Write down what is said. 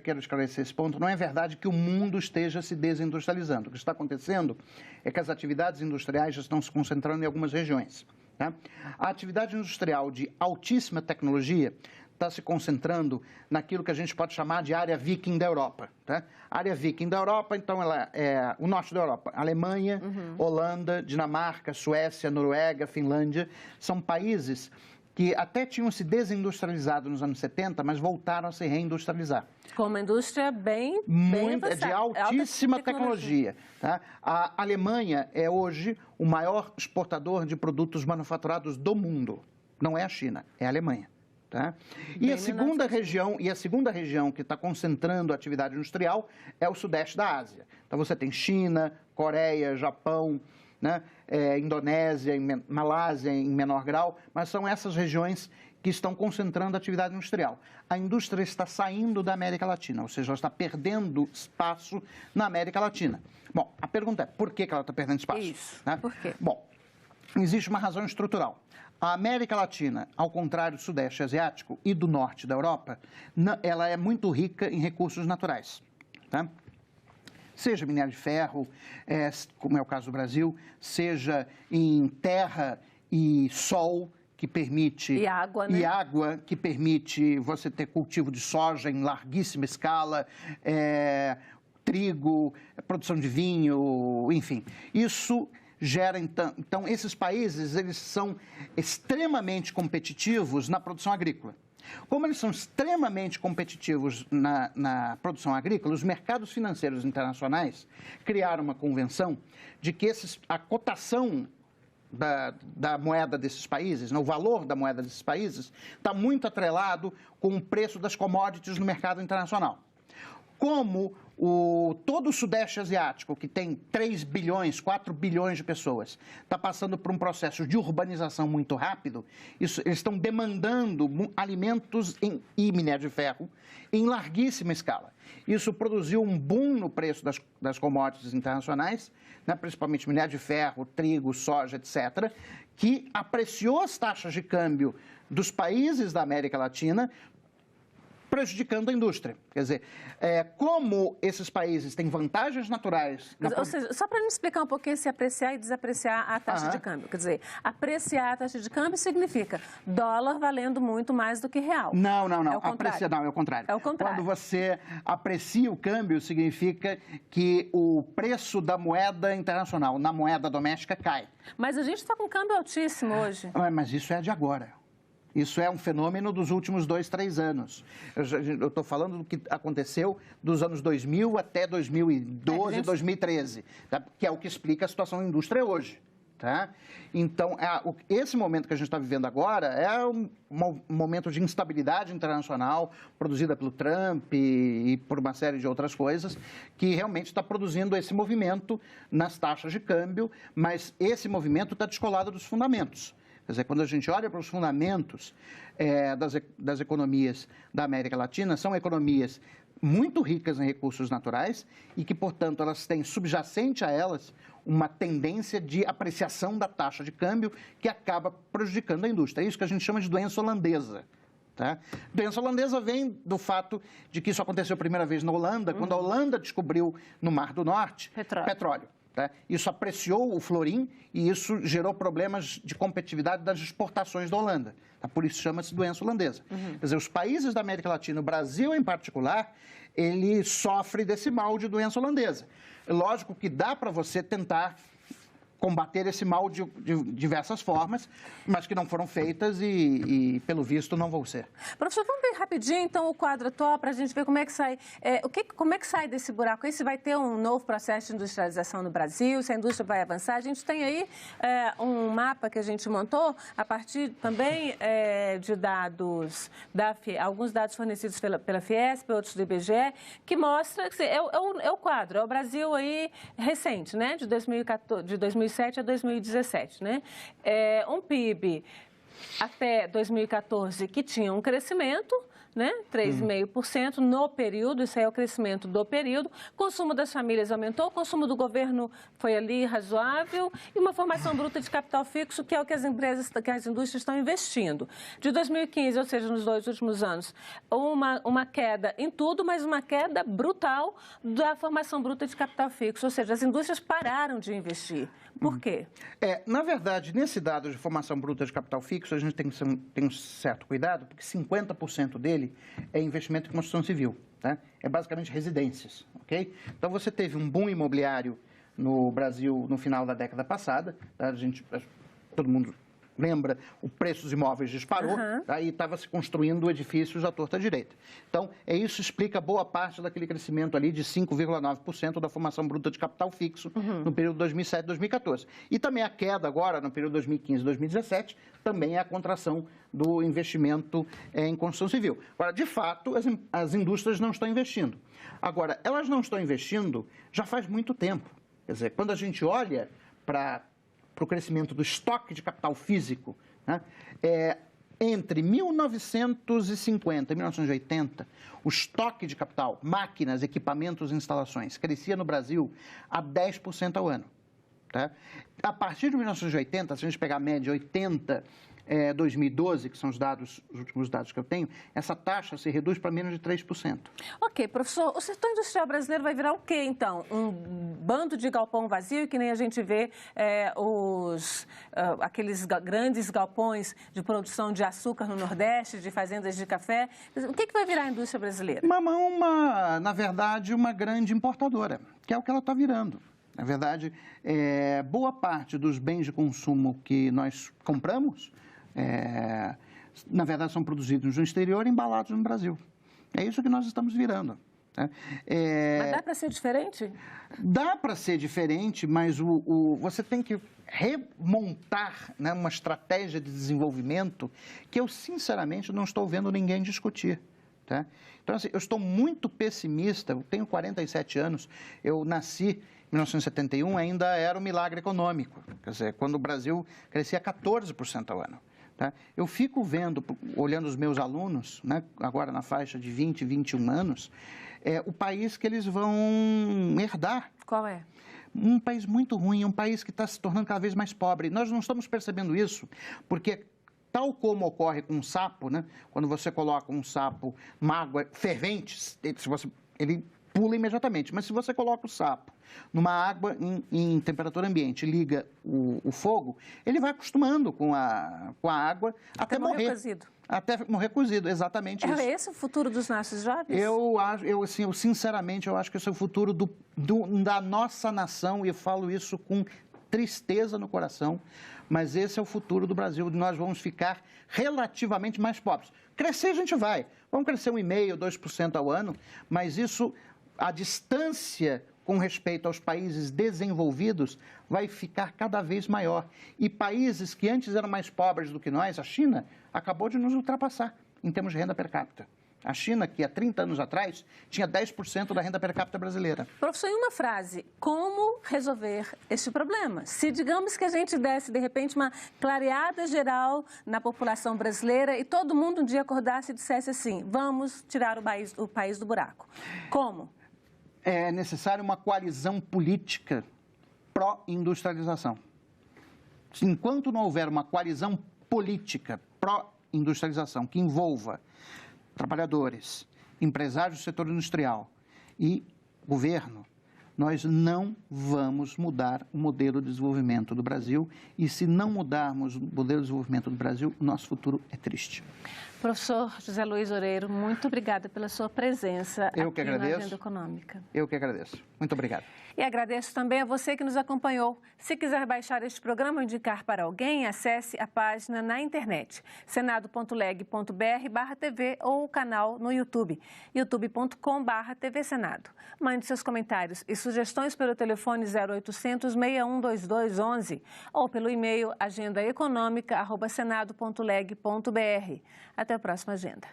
quero esclarecer esse ponto, não é verdade que o mundo esteja se desindustrializando. O que está acontecendo é que as atividades industriais já estão se concentrando em algumas regiões. Tá? A atividade industrial de altíssima tecnologia está se concentrando naquilo que a gente pode chamar de área viking da Europa. Tá? A área viking da Europa, então, ela é o norte da Europa. Alemanha, Holanda, Dinamarca, Suécia, Noruega, Finlândia, são países que até tinham se desindustrializado nos anos 70, mas voltaram a se reindustrializar. Com uma indústria bem de altíssima tecnologia. Tá? A Alemanha é hoje o maior exportador de produtos manufaturados do mundo. Não é a China, é a Alemanha. Tá? E a segunda região que está concentrando a atividade industrial é o sudeste da Ásia. Então você tem China, Coreia, Japão, né? Indonésia, Malásia em menor grau, mas são essas regiões que estão concentrando a atividade industrial. A indústria está saindo da América Latina, ou seja, ela está perdendo espaço na América Latina. Bom, a pergunta é, por que ela está perdendo espaço? Isso, né? Por quê? Bom, existe uma razão estrutural. A América Latina, ao contrário do Sudeste Asiático e do Norte da Europa, ela é muito rica em recursos naturais, tá? Seja minério de ferro, como é o caso do Brasil, seja em terra e sol, que permite... E água, né? E água, que permite você ter cultivo de soja em larguíssima escala, trigo, produção de vinho, enfim. Isso gera, então, esses países, eles são extremamente competitivos na produção agrícola. Como eles são extremamente competitivos na produção agrícola, os mercados financeiros internacionais criaram uma convenção de que a cotação da moeda desses países, né, o valor da moeda desses países, está muito atrelado com o preço das commodities no mercado internacional. Como todo o Sudeste Asiático, que tem 3 bilhões, 4 bilhões de pessoas, está passando por um processo de urbanização muito rápido, eles estão demandando alimentos e minério de ferro em larguíssima escala. Isso produziu um boom no preço das commodities internacionais, né, principalmente minério de ferro, trigo, soja, etc., que apreciou as taxas de câmbio dos países da América Latina, prejudicando a indústria. Quer dizer, como esses países têm vantagens naturais... Ou seja, só para me explicar um pouquinho se apreciar e desapreciar a taxa de câmbio. Quer dizer, apreciar a taxa de câmbio significa dólar valendo muito mais do que real. Não. É o contrário. É o contrário. É o contrário. Quando você aprecia o câmbio, significa que o preço da moeda internacional na moeda doméstica cai. Mas a gente está com um câmbio altíssimo hoje. Mas isso é de agora. Isso é um fenômeno dos últimos 2, 3 anos. Eu estou falando do que aconteceu dos anos 2000 até 2012, 2013, tá? Que é o que explica a situação da indústria hoje. Tá? Então, esse momento que a gente está vivendo agora é um momento de instabilidade internacional produzida pelo Trump e por uma série de outras coisas, que realmente está produzindo esse movimento nas taxas de câmbio, mas esse movimento está descolado dos fundamentos. Quer dizer, quando a gente olha para os fundamentos das economias da América Latina, são economias muito ricas em recursos naturais e que, portanto, elas têm subjacente a elas uma tendência de apreciação da taxa de câmbio que acaba prejudicando a indústria. É isso que a gente chama de doença holandesa. Tá? Doença holandesa vem do fato de que isso aconteceu a primeira vez na Holanda, quando a Holanda descobriu no Mar do Norte petróleo. Tá? Isso apreciou o florim e isso gerou problemas de competitividade das exportações da Holanda. Tá? Por isso chama-se doença holandesa. Quer dizer, os países da América Latina, o Brasil em particular, ele sofre desse mal de doença holandesa. É lógico que dá para você tentar combater esse mal de diversas formas, mas que não foram feitas e pelo visto, não vão ser. Professor, vamos ver rapidinho, então, o quadro atual para a gente ver como é que sai, como é que sai desse buraco aí, se vai ter um novo processo de industrialização no Brasil, se a indústria vai avançar. A gente tem aí um mapa que a gente montou a partir também de dados, alguns dados fornecidos pela Fiesp, outros do IBGE, que mostra, é o quadro, é o Brasil aí recente, né, de 2007 a 2017, né? Um PIB até 2014 que tinha um crescimento, né? 3,5% no período, isso aí é o crescimento do período. Consumo das famílias aumentou, o consumo do governo foi ali razoável e uma formação bruta de capital fixo, que é o que as empresas, que as indústrias estão investindo. De 2015, ou seja, nos 2 últimos anos, uma queda em tudo, mas uma queda brutal da formação bruta de capital fixo, ou seja, as indústrias pararam de investir. Por quê? Na verdade, nesse dado de formação bruta de capital fixo, a gente tem um certo cuidado, porque 50% dele é investimento em construção civil, tá? É basicamente residências, ok? Então, você teve um boom imobiliário no Brasil no final da década passada, tá? Todo mundo lembra, o preço dos imóveis disparou, aí estava se construindo edifícios à torta direita. Então, isso explica boa parte daquele crescimento ali de 5,9% da formação bruta de capital fixo no período 2007 2014. E também a queda agora, no período 2015 2017, também é a contração do investimento em construção civil. Agora, de fato, as indústrias não estão investindo. Agora, elas não estão investindo já faz muito tempo. Quer dizer, quando a gente olha para o crescimento do estoque de capital físico, né, entre 1950 e 1980, o estoque de capital, máquinas, equipamentos e instalações, crescia no Brasil a 10% ao ano. Tá? A partir de 1980, se a gente pegar a média 2012, que são os últimos dados que eu tenho, essa taxa se reduz para menos de 3%. Ok, professor, o setor industrial brasileiro vai virar o quê, então? Um bando de galpão vazio, que nem a gente vê aqueles grandes galpões de produção de açúcar no Nordeste, de fazendas de café. O que vai virar a indústria brasileira? Na verdade, uma grande importadora, que é o que ela está virando. Na verdade, boa parte dos bens de consumo que nós compramos, na verdade, são produzidos no exterior e embalados no Brasil. É isso que nós estamos virando. Né? Mas dá para ser diferente? Dá para ser diferente, mas você tem que remontar, né, uma estratégia de desenvolvimento que eu, sinceramente, não estou vendo ninguém discutir. Tá? Então, assim, eu estou muito pessimista, eu tenho 47 anos, eu nasci em 1971, ainda era um milagre econômico, quer dizer, quando o Brasil crescia 14% ao ano. Tá? Eu fico vendo, olhando os meus alunos, né, agora na faixa de 20, 21 anos, o país que eles vão herdar. Qual é? Um país muito ruim, um país que está se tornando cada vez mais pobre. Nós não estamos percebendo isso, porque tal como ocorre com um sapo, né, quando você coloca um sapo numa água fervente, ele pula imediatamente. Mas se você coloca o sapo numa água em temperatura ambiente, liga o fogo, ele vai acostumando com a água até morrer. Cozido. Até morrer cozido, exatamente isso. É esse o futuro dos nossos jovens? Sinceramente, eu acho que esse é o futuro da nossa nação, e eu falo isso com tristeza no coração, mas esse é o futuro do Brasil. Nós vamos ficar relativamente mais pobres. Crescer a gente vai. Vamos crescer 1,5%, 2% ao ano, mas isso, a distância com respeito aos países desenvolvidos, vai ficar cada vez maior. E países que antes eram mais pobres do que nós, a China, acabou de nos ultrapassar em termos de renda per capita. A China, que há 30 anos atrás, tinha 10% da renda per capita brasileira. Professor, em uma frase, como resolver este problema? Se digamos que a gente desse, de repente, uma clareada geral na população brasileira e todo mundo um dia acordasse e dissesse assim, vamos tirar o país do buraco. Como? É necessária uma coalizão política pró-industrialização. Enquanto não houver uma coalizão política pró-industrialização que envolva trabalhadores, empresários do setor industrial e governo, nós não vamos mudar o modelo de desenvolvimento do Brasil, e se não mudarmos o modelo de desenvolvimento do Brasil, o nosso futuro é triste. Professor José Luiz Oreiro, muito obrigada pela sua presença aqui na Agenda Econômica. Eu que agradeço. Muito obrigado. E agradeço também a você que nos acompanhou. Se quiser baixar este programa ou indicar para alguém, acesse a página na internet, senado.leg.br/TV ou o canal no YouTube, youtube.com/TV Senado. Mande seus comentários e sugestões pelo telefone 0800 6122 11 ou pelo e-mail agendaeconomica@senado.leg.br. Até a próxima agenda.